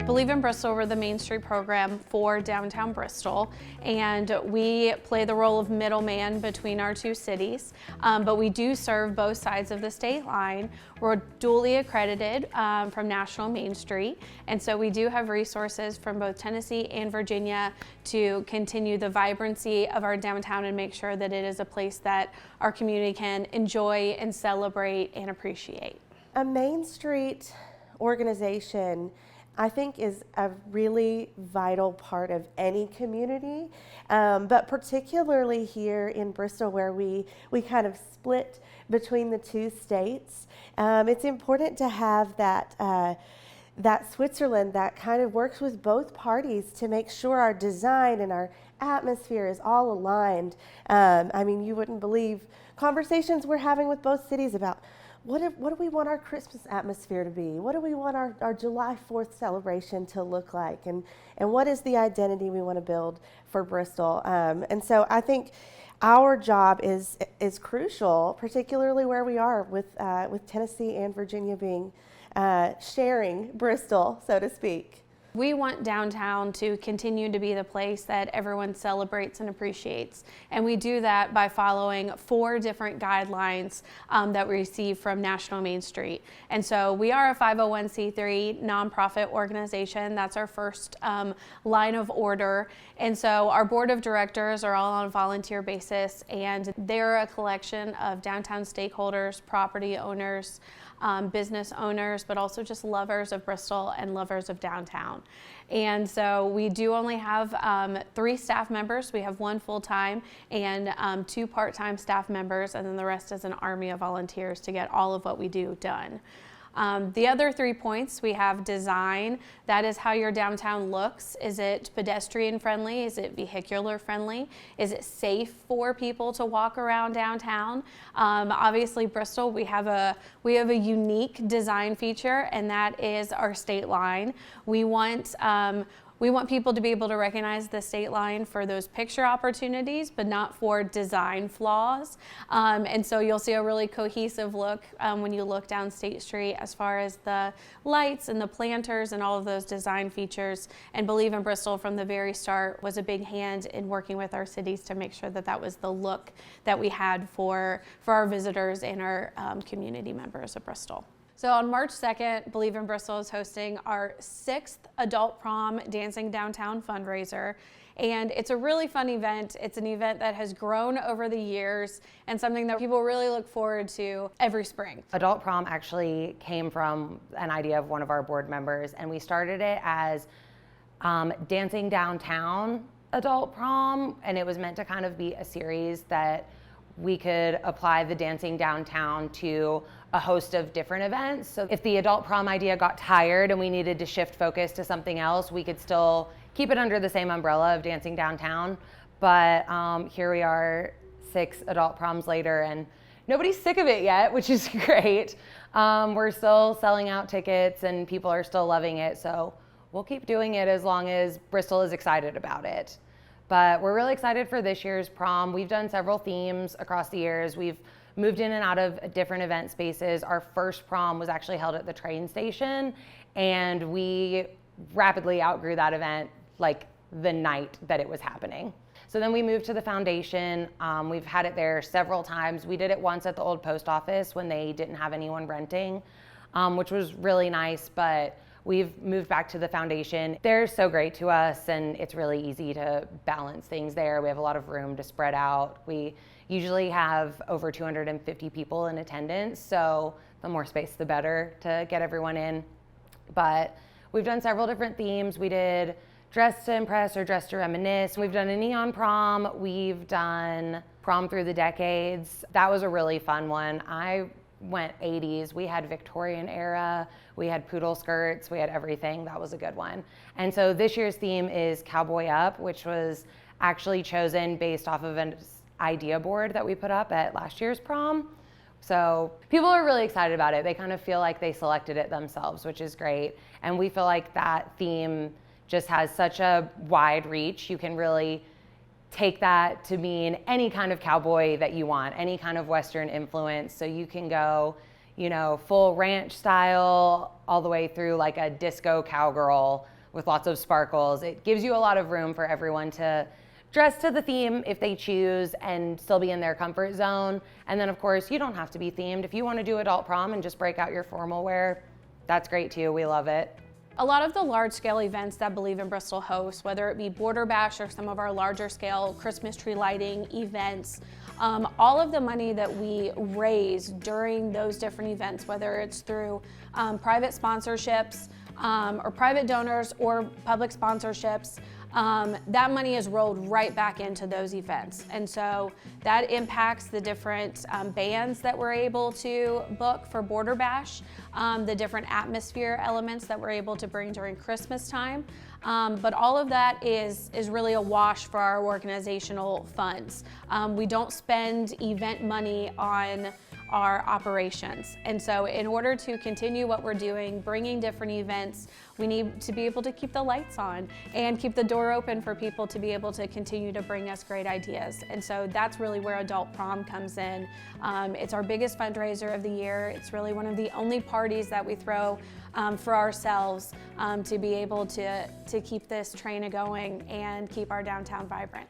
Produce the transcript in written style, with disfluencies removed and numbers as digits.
Believe in Bristol, we're the Main Street program for downtown Bristol, and we play the role of middleman between our two cities, but we do serve both sides of the state line. We're duly accredited from National Main Street, and so we do have resources from both Tennessee and Virginia to continue the vibrancy of our downtown and make sure that it is a place that our community can enjoy and celebrate and appreciate. A Main Street organization, I think, is a really vital part of any community, but particularly here in Bristol, where we kind of split between the two states. It's important to have that Switzerland that kind of works with both parties to make sure our design and our atmosphere is all aligned. I mean, you wouldn't believe conversations we're having with both cities about what do we want our Christmas atmosphere to be? What do we want our July 4th celebration to look like? And what is the identity we want to build for Bristol? And so I think our job is crucial, particularly where we are with Tennessee and Virginia being sharing Bristol, so to speak. We want downtown to continue to be the place that everyone celebrates and appreciates. And we do that by following 4 different guidelines that we receive from National Main Street. And so we are a 501c3 nonprofit organization. That's our first line of order. And so our board of directors are all on a volunteer basis, and they're a collection of downtown stakeholders, property owners, business owners, but also just lovers of Bristol and lovers of downtown. And so we do only have 3 staff members. We have 1 full-time and 2 part-time staff members, and then the rest is an army of volunteers to get all of what we do done. The other 3 points, we have design. That is how your downtown looks. Is it pedestrian friendly? Is it vehicular friendly? Is it safe for people to walk around downtown? Obviously, Bristol, we have a unique design feature, and that is our state line. We want people to be able to recognize the state line for those picture opportunities, but not for design flaws. And so you'll see a really cohesive look when you look down State Street as far as the lights and the planters and all of those design features. And Believe in Bristol from the very start was a big hand in working with our cities to make sure that that was the look that we had for our visitors and our community members of Bristol. So on March 2nd, Believe in Bristol is hosting our 6th Adult Prom Dancing Downtown fundraiser. And it's a really fun event. It's an event that has grown over the years and something that people really look forward to every spring. Adult Prom actually came from an idea of one of our board members, and we started it as Dancing Downtown Adult Prom, and it was meant to kind of be a series that we could apply the dancing downtown to a host of different events. So if the adult prom idea got tired and we needed to shift focus to something else, we could still keep it under the same umbrella of dancing downtown. But here we are 6 adult proms later, and nobody's sick of it yet, which is great. We're still selling out tickets and people are still loving it. So we'll keep doing it as long as Bristol is excited about it. But we're really excited for this year's prom. We've done several themes across the years. We've moved in and out of different event spaces. Our first prom was actually held at the train station, and we rapidly outgrew that event like the night that it was happening. So then we moved to the foundation. We've had it there several times. We did it once at the old post office when they didn't have anyone renting, which was really nice, but we've moved back to the foundation. They're so great to us, and it's really easy to balance things there. We have a lot of room to spread out. We usually have over 250 people in attendance, so the more space, the better to get everyone in. But we've done several different themes. We did Dress to Impress or Dress to Reminisce. We've done a neon prom. We've done Prom Through the Decades. That was a really fun one. I went 80s. We had Victorian era, we had poodle skirts, we had everything. That was a good one. And so this year's theme is Cowboy Up, which was actually chosen based off of an idea board that we put up at last year's prom. So people are really excited about it. They kind of feel like they selected it themselves, which is great. And we feel like that theme just has such a wide reach. You can really take that to mean any kind of cowboy that you want, any kind of Western influence. So you can go, you know, full ranch style all the way through like a disco cowgirl with lots of sparkles. It gives you a lot of room for everyone to dress to the theme if they choose and still be in their comfort zone. And then of course, you don't have to be themed. If you want to do adult prom and just break out your formal wear, that's great too. We love it. A lot of the large-scale events that Believe in Bristol hosts, whether it be Border Bash or some of our larger-scale Christmas tree lighting events, all of the money that we raise during those different events, whether it's through private sponsorships or private donors or public sponsorships, that money is rolled right back into those events. And so that impacts the different bands that we're able to book for Border Bash, the different atmosphere elements that we're able to bring during Christmas time. But all of that is really a wash for our organizational funds. We don't spend event money on our operations. And so in order to continue what we're doing, bringing different events, we need to be able to keep the lights on and keep the door open for people to be able to continue to bring us great ideas. And so that's really where Adult Prom comes in. It's our biggest fundraiser of the year. It's really one of the only parties that we throw for ourselves to be able to keep this train going and keep our downtown vibrant.